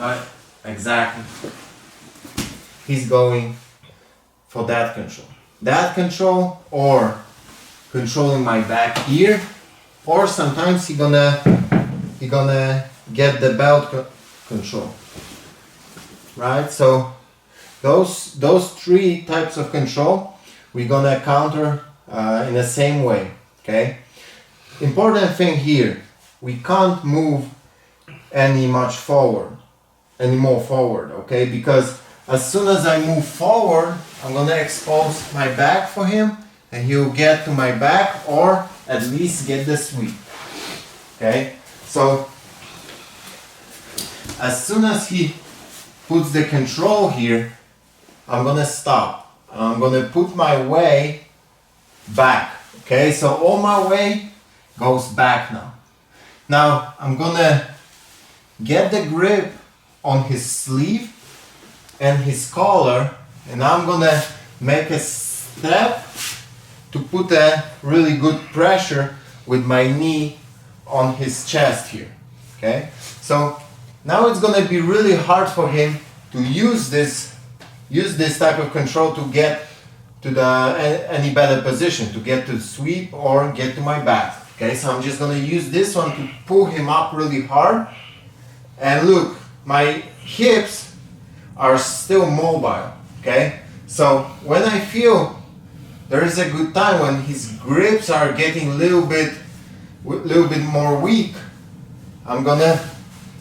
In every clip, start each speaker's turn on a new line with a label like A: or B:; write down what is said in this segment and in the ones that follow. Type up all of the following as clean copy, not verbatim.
A: Right, exactly. He's going for that control. That control, or controlling my back here, or sometimes he gonna get the belt control. Right? So those three types of control we're gonna counter in the same way. Okay? Important thing here, we can't move any more forward, okay? Because as soon as I move forward, I'm gonna expose my back for him, and he'll get to my back, or at least get the sweep. Okay? So as soon as he puts the control here, I'm gonna stop. I'm gonna put my weight back. Okay? So all my weight goes back now. Now I'm gonna get the grip on his sleeve and his collar, and I'm gonna make a step to put a really good pressure with my knee on his chest here. Okay? So now it's gonna be really hard for him to use this type of control to get to any better position, to get to the sweep or get to my back. Okay, so I'm just gonna use this one to pull him up really hard. And look, my hips are still mobile. Okay, so when I feel there is a good time when his grips are getting a little bit more weak, I'm gonna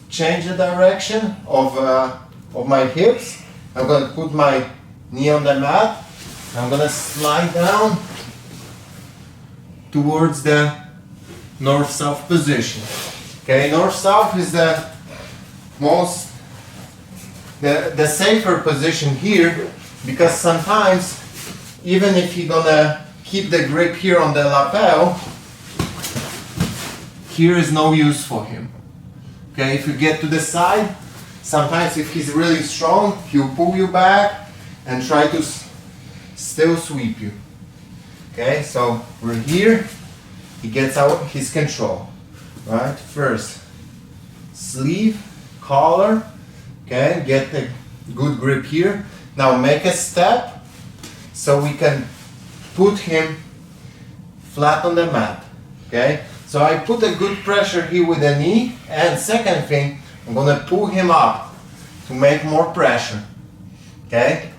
A: change the direction of my hips. I'm gonna put my knee on the mat. I'm gonna slide down towards the north-south position. Okay, north-south is the safer position here, because sometimes even if you're gonna keep the grip here on the lapel, here is no use for him. Okay, if you get to the side, sometimes if he's really strong, he'll pull you back and try to still sweep you. Okay, so we're here, he gets out his control. Right, first sleeve, collar, okay, get the good grip here. Now make a step so we can put him flat on the mat. Okay, so I put a good pressure here with the knee, and second thing, I'm gonna pull him up to make more pressure. Okay,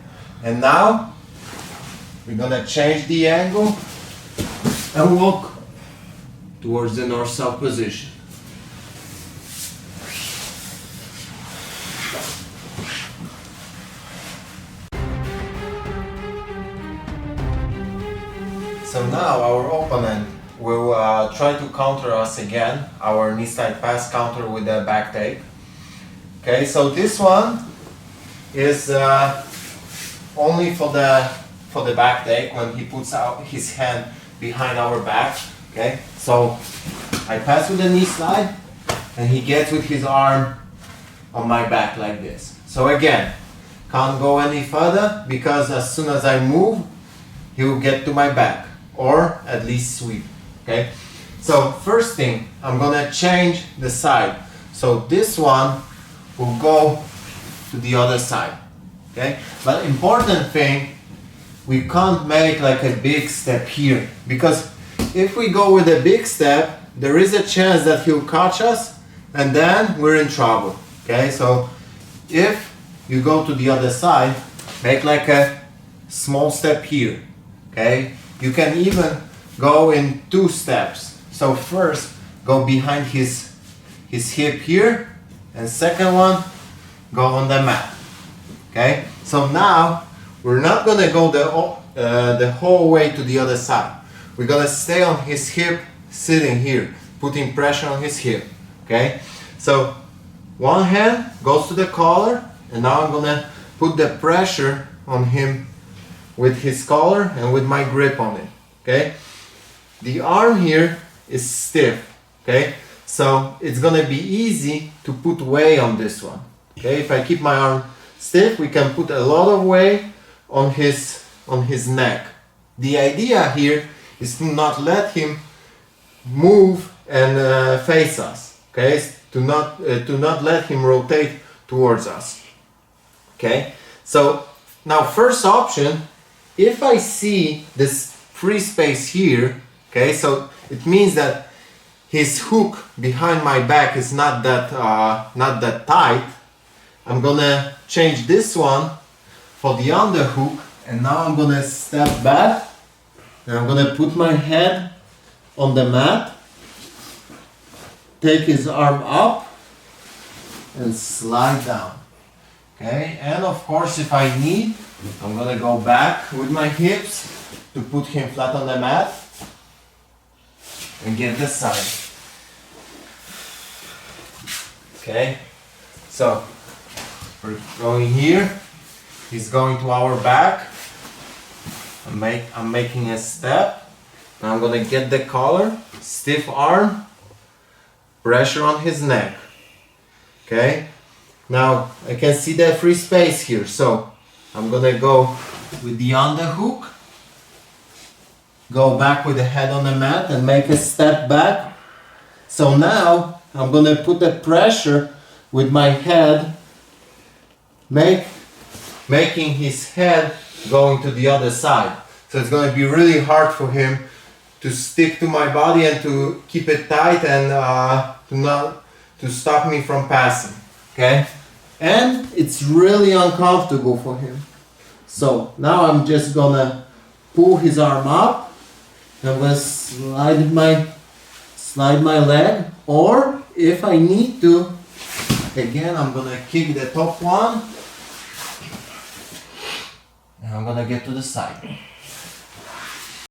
A: and now we're gonna change the angle and walk towards the north-south position. So now our opponent will try to counter us again, our knee slide pass counter with the back take. Okay, so this one is only for the back take, when he puts out his hand behind our back. Okay, so I pass with the knee slide, and he gets with his arm on my back like this. So again, can't go any further, because as soon as I move, he will get to my back, or at least sweep. Okay, so first thing, I'm gonna change the side. So this one will go to the other side. Okay, but important thing, we can't make like a big step here, because if we go with a big step, there is a chance that he'll catch us, and then we're in trouble. Okay, so if you go to the other side, make like a small step here. Okay, you can even go in 2 steps. So first, go behind his hip here, and second one, go on the mat. Okay, so now we're not gonna go the whole way to the other side. We're gonna stay on his hip, sitting here, putting pressure on his hip. Okay, so one hand goes to the collar, and now I'm gonna put the pressure on him with his collar and with my grip on it. Okay, the arm here is stiff. Okay, so it's gonna be easy to put weight on this one. Okay, if I keep my arm stiff, we can put a lot of weight on his neck. The idea here is to not let him move and face us. Okay, to not let him rotate towards us. Okay, so now first option, if I see this free space here, okay, so it means that his hook behind my back is not that tight. I'm gonna change this one for the underhook, and now I'm gonna step back and I'm gonna put my head on the mat, take his arm up and slide down. Okay, and of course if I need, I'm gonna go back with my hips to put him flat on the mat and get the side. Okay, so we're going here, he's going to our back, I'm making a step, and I'm gonna get the collar, stiff arm, pressure on his neck. Okay, now I can see that free space here, so I'm gonna go with the underhook, go back with the head on the mat and make a step back. So now I'm gonna put the pressure with my head, making his head going to the other side. So it's gonna be really hard for him to stick to my body and to keep it tight and to stop me from passing. Okay, and it's really uncomfortable for him. So now I'm just gonna pull his arm up. I'm gonna slide my leg, or if I need to, again I'm gonna kick the top one, and I'm gonna get to the side.